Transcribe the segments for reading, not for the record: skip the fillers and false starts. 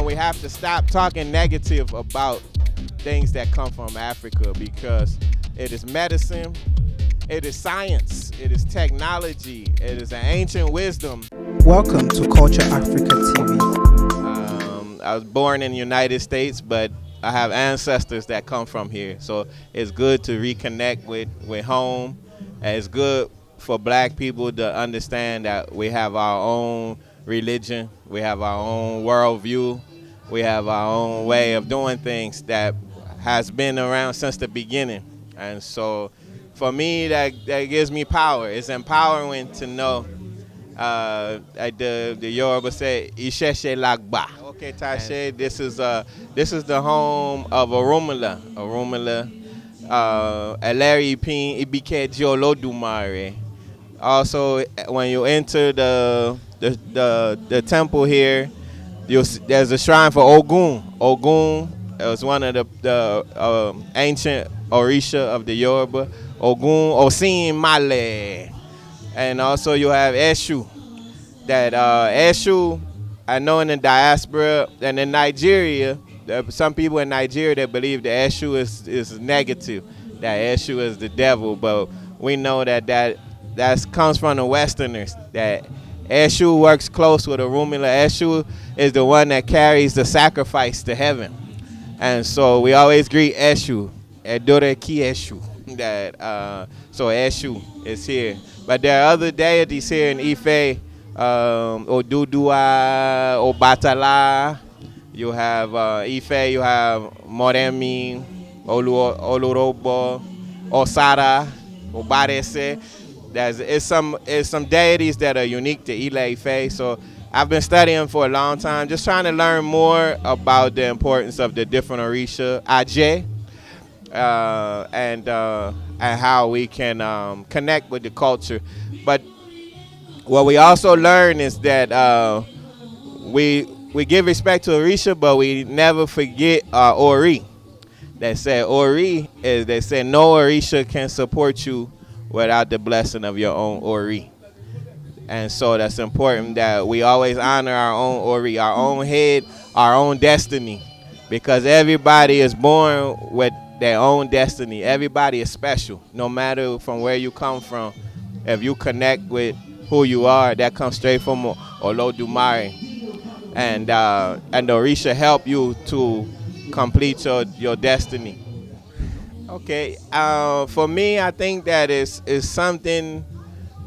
and we have to stop talking negative about things that come from Africa because it is medicine, it is science, it is technology, it is an ancient wisdom. Welcome to Culture Africa TV. I was born in the United States, but I have ancestors that come from here. So it's good to reconnect with home. And it's good for black people to understand that we have our own religion, we have our own worldview, we have our own way of doing things that has been around since the beginning. And so for me, that gives me power. It's empowering to know. The Yoruba say Isheshe Lagba. Okay, Tashe, this is the home of Orumila. Eleri Pin Ibike Jolodumare. Also, when you enter the temple here, there's a shrine for Ogun. Ogun is one of the ancient Orisha of the Yoruba. Ogun Osin Male. And also you have Eshu. That Eshu, I know in the diaspora and in Nigeria, there are some people in Nigeria that believe that Eshu is negative, that Eshu is the devil, but we know that comes from the Westerners, that Eshu works close with Orumila. Eshu is the one that carries the sacrifice to heaven. And so we always greet Eshu, Edore Ki Eshu. So Eshu is here. But there are other deities here in Ife, Odudua, Obatala. You have Ife, you have Moremi, Olurobo, Osara, Obarese. It's some deities that are unique to Ile Ife. So I've been studying for a long time, just trying to learn more about the importance of the different Orisha, Ajay. And how we can connect with the culture. But what we also learn is that we give respect to Orisha, but we never forget Ori. They say Ori is, they say no Orisha can support you without the blessing of your own Ori. And so that's important that we always honor our own Ori, our own head, our own destiny, because everybody is born with their own destiny. Everybody is special, no matter from where you come from. If you connect with who you are, that comes straight from Olodumare. And the Orisha help you to complete your destiny. Okay, for me, I think that is something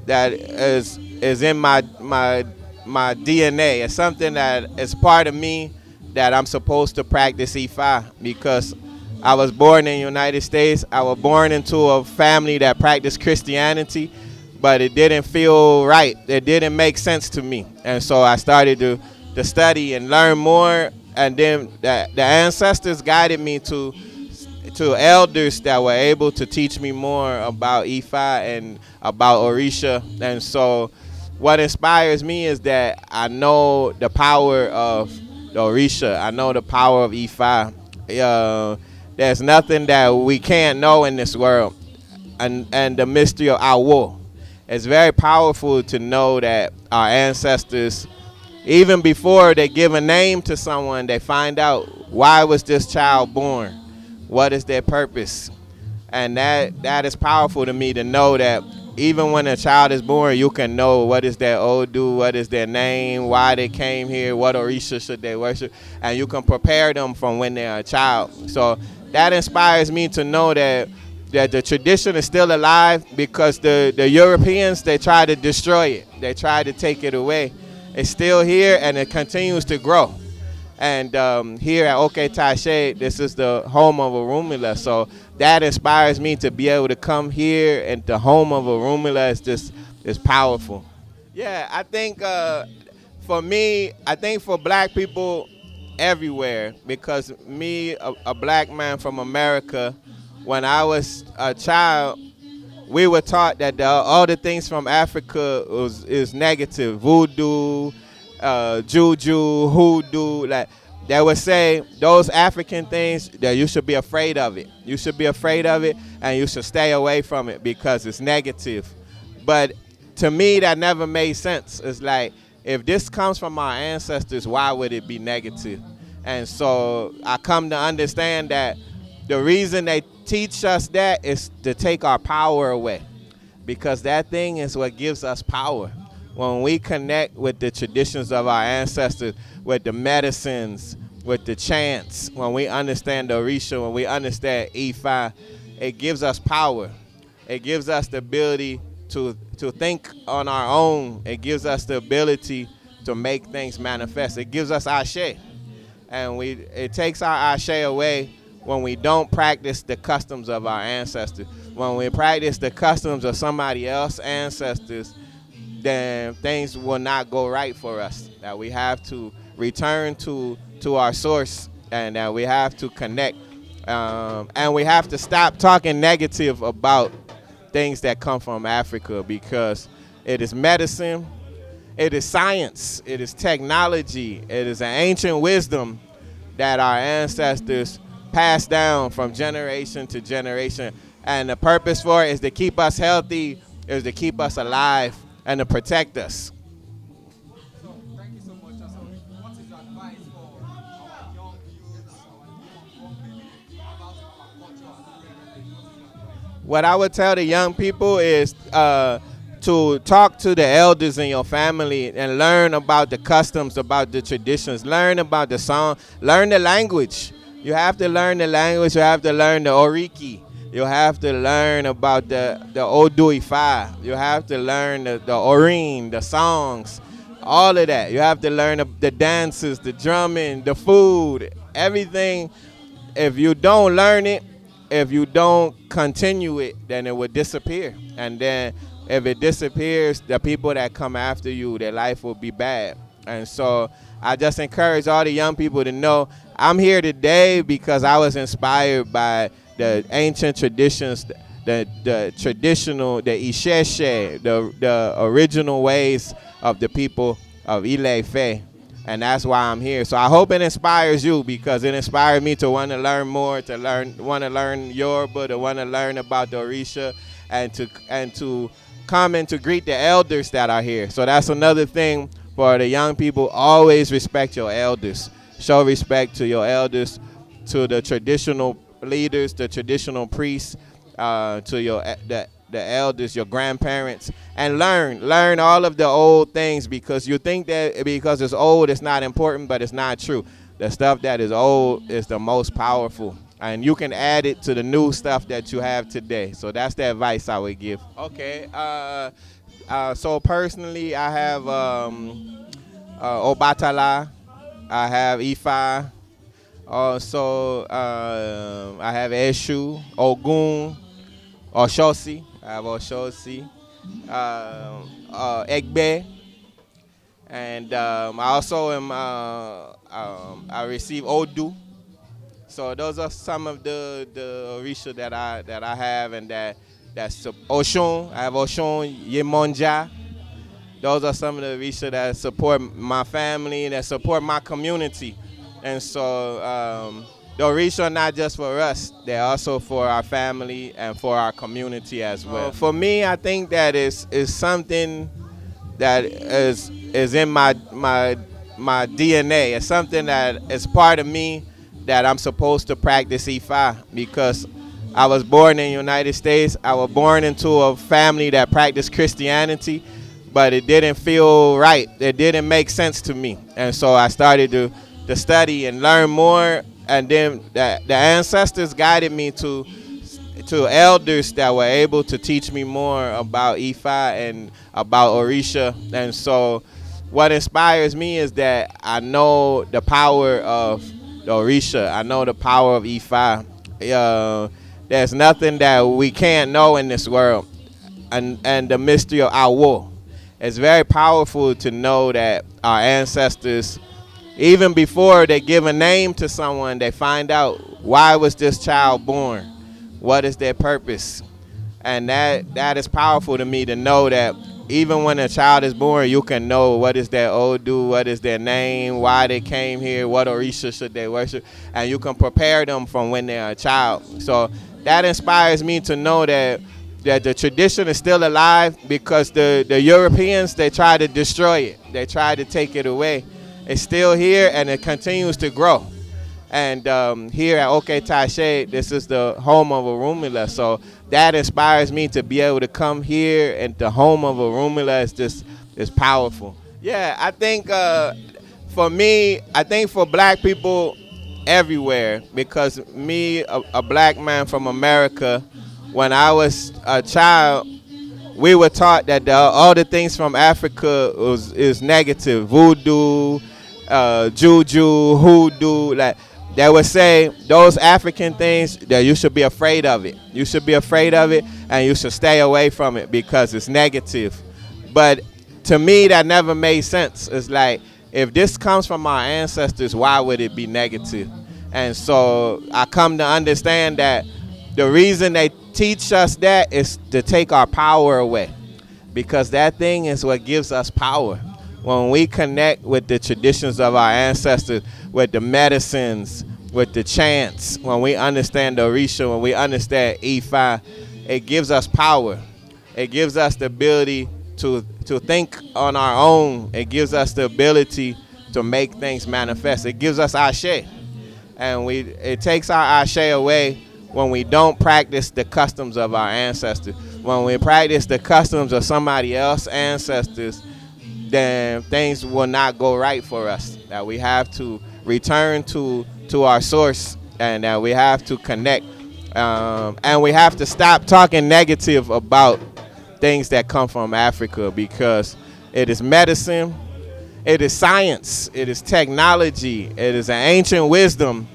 that is in my DNA. It's something that is part of me that I'm supposed to practice Ifa, because I was born in the United States. I was born into a family that practiced Christianity, but it didn't feel right. It didn't make sense to me. And so I started to study and learn more. And then the ancestors guided me to elders that were able to teach me more about Ifa and about Orisha. And so what inspires me is that I know the power of the Orisha. I know the power of Ifa. There's nothing that we can't know in this world, and the mystery of our war. It's very powerful to know that our ancestors, even before they give a name to someone, they find out, why was this child born? What is their purpose? And that is powerful to me, to know that even when a child is born, you can know what is their Odu, what is their name, why they came here, what Orisha should they worship, and you can prepare them from when they're a child. So that inspires me to know that the tradition is still alive, because the Europeans, they try to destroy it. They try to take it away. It's still here, and it continues to grow. And here at Oke Tashe, this is the home of Orumila. So that inspires me to be able to come here, and the home of Orumila is powerful. Yeah, I think for me, I think for black people everywhere, because me, a black man from America, when I was a child, we were taught that all the things from Africa is negative. Voodoo, juju, hoodoo, like they would say those African things, that you should be afraid of it. You should be afraid of it, and you should stay away from it because it's negative. But to me, that never made sense. It's like, if this comes from our ancestors, why would it be negative? And so I come to understand that the reason they teach us that is to take our power away, because that thing is what gives us power. When we connect with the traditions of our ancestors, with the medicines, with the chants, when we understand the Orisha, when we understand Ifa, it gives us power. It gives us the ability to think on our own. It gives us the ability to make things manifest. It gives us ashe. And it takes our ashe away when we don't practice the customs of our ancestors. When we practice the customs of somebody else's ancestors, then things will not go right for us. That we have to return to our source, and that we have to connect. And we have to stop talking negative about things that come from Africa, because it is medicine, it is science, it is technology, it is an ancient wisdom that our ancestors passed down from generation to generation. And the purpose for it is to keep us healthy, is to keep us alive, and to protect us. Thank you so much. So, what is your advice for our young youths, our young women about our culture and heritage? What is your advice? What I would tell the young people is to talk to the elders in your family and learn about the customs, about the traditions, learn about the song, learn the language. You have to learn the language. You have to learn the Oriki. You have to learn about the Odu Ifa. You have to learn the Orin, the songs, all of that. You have to learn the dances, the drumming, the food, everything. If you don't learn it, if you don't continue it, then it will disappear. And then if it disappears, the people that come after you, their life will be bad. And so I just encourage all the young people to know I'm here today because I was inspired by the ancient traditions, the traditional, the Isheshe, the original ways of the people of Ile-Ife. And that's why I'm here. So I hope it inspires you, because it inspired me to want to learn more, want to learn Yoruba, to want to learn about the Orisha, and to come and to greet the elders that are here. So that's another thing for the young people. Always respect your elders. Show respect to your elders, to the traditional leaders, the traditional priests, to the elders, your grandparents, and learn all of the old things, because you think that because it's old it's not important, but it's not true. The stuff that is old is the most powerful, and you can add it to the new stuff that you have today. So that's the advice I would give. Okay, so personally I have Obatala, I have Ifa, also I have Eshu, Ogun, Oshosi. I have Oshosi, Egbe, and I also am. I receive Odu. So those are some of the Orisha that I have, and that's Oshun. I have Oshun, Yemonja. Those are some of the Orisha that support my family, that support my community, and so. The Orisha are not just for us, they're also for our family and for our community as well. For me, I think that is something that is in my DNA. It's something that is part of me, that I'm supposed to practice Ifa, because I was born in the United States. I was born into a family that practiced Christianity, but it didn't feel right. It didn't make sense to me. And so I started to study and learn more. And then the ancestors guided me to elders that were able to teach me more about Ifa and about Orisha. And so what inspires me is that I know the power of the Orisha. I know the power of Ifa. There's nothing that we can't know in this world. And the mystery of Awo. It's very powerful to know that our ancestors, even before they give a name to someone, they find out, why was this child born? What is their purpose? And that is powerful to me, to know that even when a child is born, you can know what is their Odu, what is their name, why they came here, what Orisha should they worship, and you can prepare them from when they're a child. So that inspires me to know that the tradition is still alive, because the Europeans, they try to destroy it. They try to take it away. It's still here, and it continues to grow. And here at OK Tache, this is the home of Orumila. So that inspires me to be able to come here, and the home of Orumila is powerful. Yeah, I think for me, I think for black people everywhere, because me, a black man from America, when I was a child, we were taught that all the things from Africa is negative. Voodoo, juju, hoodoo. Like they would say, those African things, that you should be afraid of it. You should be afraid of it, and you should stay away from it because it's negative. But to me, that never made sense. It's like, if this comes from our ancestors, why would it be negative? And so I come to understand that the reason they teach us that is to take our power away, because that thing is what gives us power. When we connect with the traditions of our ancestors, with the medicines, with the chants, when we understand the Orisha, when we understand Ifa, it gives us power. It gives us the ability to think on our own. It gives us the ability to make things manifest. It gives us ashe. And it takes our ashe away when we don't practice the customs of our ancestors. When we practice the customs of somebody else's ancestors, then things will not go right for us. That we have to return to our source, and that we have to connect. And we have to stop talking negative about things that come from Africa, because it is medicine, it is science, it is technology, it is an ancient wisdom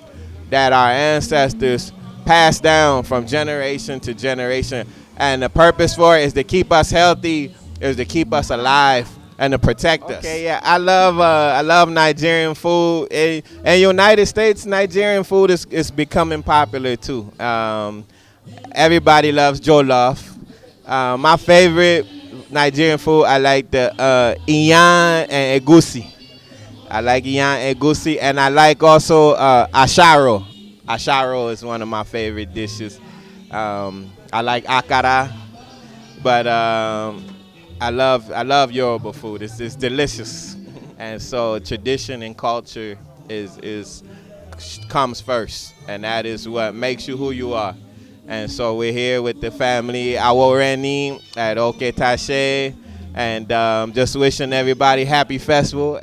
that our ancestors passed down from generation to generation. And the purpose for it is to keep us healthy, is to keep us alive, and to protect us. Okay, yeah, I love Nigerian food. In United States, Nigerian food is becoming popular too. Everybody loves jollof. My favorite Nigerian food, I like the iyan and egusi. I like iyan and egusi, and I like also asharo. Asharo is one of my favorite dishes. I like akara, but I love Yoruba food. It's delicious, and so tradition and culture is comes first, and that is what makes you who you are. And so we're here with the family Aworeni at Oketashe, and just wishing everybody happy festival.